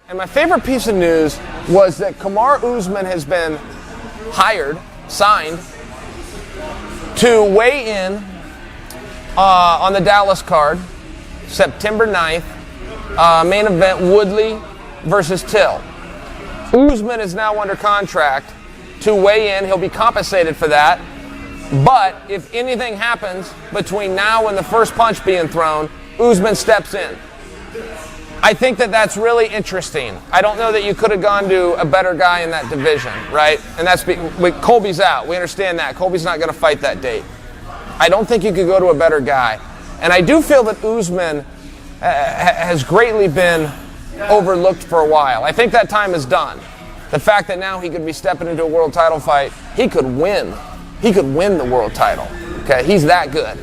And my favorite piece of news was that Kamaru Usman has been signed to weigh in on the Dallas card, September 9th, main event Woodley versus Till. Usman is now under contract to weigh in. He'll be compensated for that. But if anything happens between now and the first punch being thrown, Usman steps in. I think that that's really interesting. I don't know that you could have gone to a better guy in that division, right? And that's Colby's out. We understand that. Colby's not going to fight that date. I don't think you could go to a better guy. And I do feel that Usman has greatly been overlooked for a while. I think that time is done. The fact that now he could be stepping into a world title fight, he could win. He could win the world title. Okay, he's that good.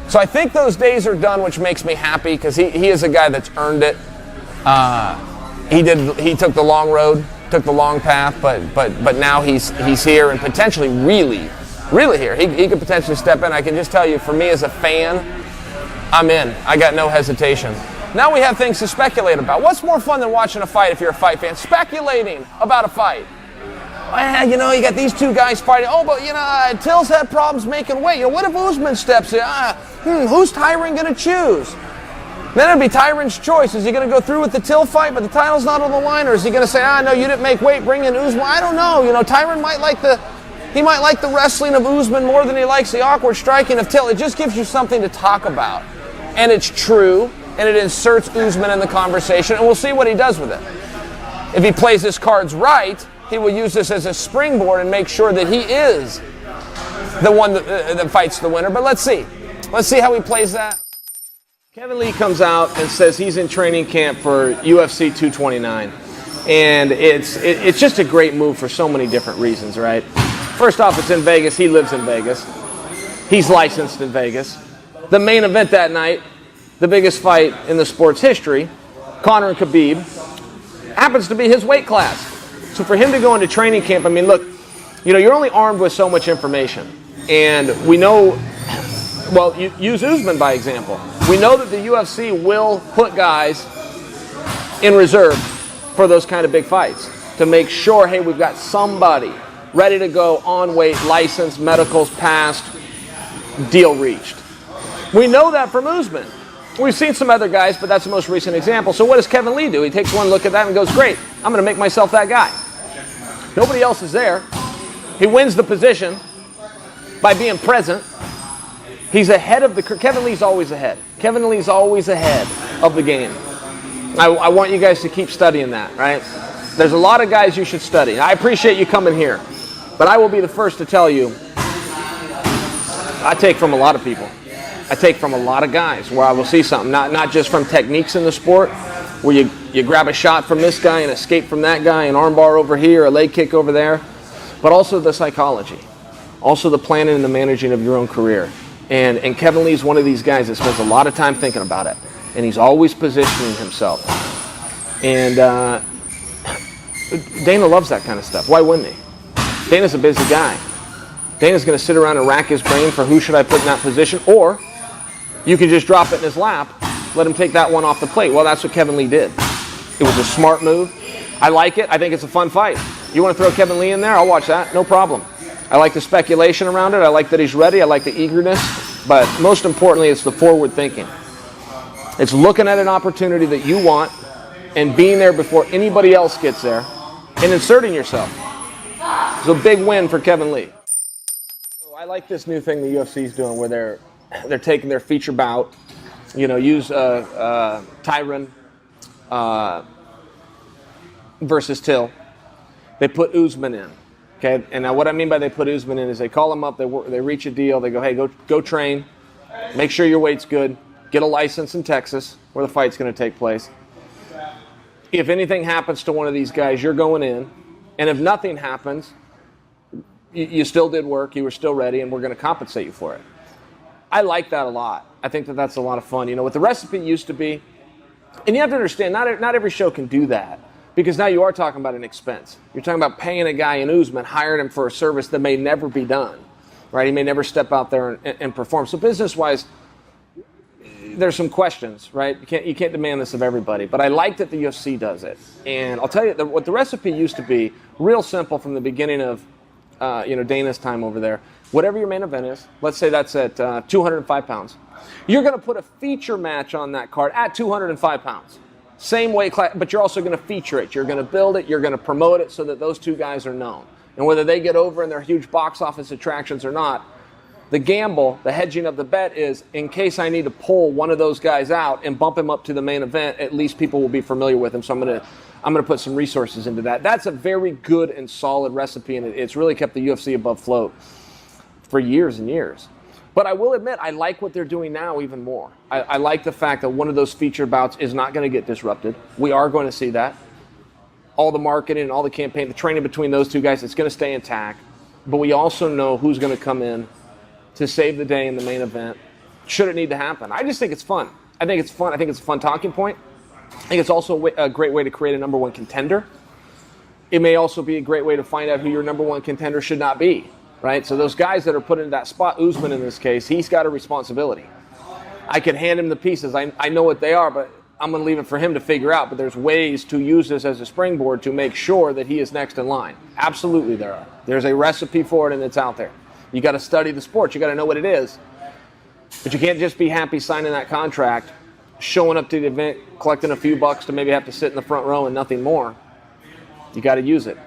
So I think those days are done, which makes me happy because he is a guy that's earned it. He took the long road, took the long path, but now he's here and potentially really here. He could potentially step in. I can just tell you, for me as a fan, I'm in. I got no hesitation. Now we have things to speculate about. What's more fun than watching a fight if you're a fight fan? Speculating about a fight. Well, you got these two guys fighting. Oh, but, Till's had problems making weight. What if Usman steps in? Who's Tyron going to choose? Then it'd be Tyron's choice. Is he going to go through with the Till fight, but the title's not on the line? Or is he going to say, no, you didn't make weight, bring in Usman? I don't know. Tyron might like the wrestling of Usman more than he likes the awkward striking of Till. It just gives you something to talk about. And it's true, and it inserts Usman in the conversation, and we'll see what he does with it. If he plays his cards right, he will use this as a springboard and make sure that he is the one that fights the winner. But let's see. Let's see how he plays that. Kevin Lee comes out and says he's in training camp for UFC 229. And it's just a great move for so many different reasons, right? First off, it's in Vegas. He lives in Vegas. He's licensed in Vegas. The main event that night, the biggest fight in the sport's history, Conor and Khabib, happens to be his weight class. So for him to go into training camp, look, you're only armed with so much information. And we know, use Usman by example. We know that the UFC will put guys in reserve for those kind of big fights to make sure, hey, we've got somebody ready to go on weight, licensed, medicals passed, deal reached. We know that from Usman. We've seen some other guys, but that's the most recent example. So what does Kevin Lee do? He takes one look at that and goes, great, I'm going to make myself that guy. Nobody else is there. He wins the position by being present. He's ahead of Kevin Lee's always ahead. Kevin Lee's always ahead of the game. I want you guys to keep studying that, right? There's a lot of guys you should study. I appreciate you coming here, but I will be the first to tell you, I take from a lot of people. I take from a lot of guys where I will see something, not just from techniques in the sport, where you grab a shot from this guy and escape from that guy, an armbar over here, a leg kick over there, but also the psychology, also the planning and the managing of your own career. And Kevin Lee's one of these guys that spends a lot of time thinking about it, and he's always positioning himself. And Dana loves that kind of stuff. Why wouldn't he? Dana's a busy guy. Dana's going to sit around and rack his brain for who should I put in that position, or you can just drop it in his lap, let him take that one off the plate. Well, that's what Kevin Lee did. It was a smart move. I like it. I think it's a fun fight. You want to throw Kevin Lee in there? I'll watch that. No problem. I like the speculation around it. I like that he's ready. I like the eagerness. But most importantly, it's the forward thinking. It's looking at an opportunity that you want and being there before anybody else gets there and inserting yourself. It's a big win for Kevin Lee. I like this new thing the UFC is doing where they're taking their feature bout, use Tyron versus Till. They put Usman in, okay? And now what I mean by they put Usman in is they call him up, they reach a deal, they go, hey, go train, make sure your weight's good, get a license in Texas where the fight's going to take place. If anything happens to one of these guys, you're going in, and if nothing happens, you still did work, you were still ready, and we're going to compensate you for it. I like that a lot. I think that that's a lot of fun. What the recipe used to be, and you have to understand, not every show can do that, because now you are talking about an expense. You're talking about paying a guy in Usman, hiring him for a service that may never be done, right? He may never step out there and perform. So business-wise, there's some questions, right? You can't demand this of everybody, but I like that the UFC does it. And I'll tell you what the recipe used to be, real simple from the beginning of Dana's time over there. Whatever your main event is, let's say that's at 205 pounds. You're going to put a feature match on that card at 205 pounds. Same weight class, but you're also going to feature it. You're going to build it. You're going to promote it so that those two guys are known. And whether they get over and they're huge box office attractions or not, the gamble, the hedging of the bet is, in case I need to pull one of those guys out and bump him up to the main event, at least people will be familiar with him. So I'm going to put some resources into that. That's a very good and solid recipe, and it's really kept the UFC above float for years and years. But I will admit, I like what they're doing now even more. I like the fact that one of those feature bouts is not going to get disrupted. We are going to see that. All the marketing and all the campaign, the training between those two guys, it's going to stay intact. But we also know who's going to come in to save the day in the main event, should it need to happen. I just think it's fun. I think it's fun. I think it's a fun talking point. I think it's also a great way to create a number one contender. It may also be a great way to find out who your number one contender should not be, right? So those guys that are put into that spot, Usman in this case, he's got a responsibility. I can hand him the pieces. I know what they are, but I'm going to leave it for him to figure out. But there's ways to use this as a springboard to make sure that he is next in line. Absolutely there are. There's a recipe for it, and it's out there. You got to study the sport. You got to know what it is. But you can't just be happy signing that contract, showing up to the event, collecting a few bucks to maybe have to sit in the front row and nothing more. You got to use it.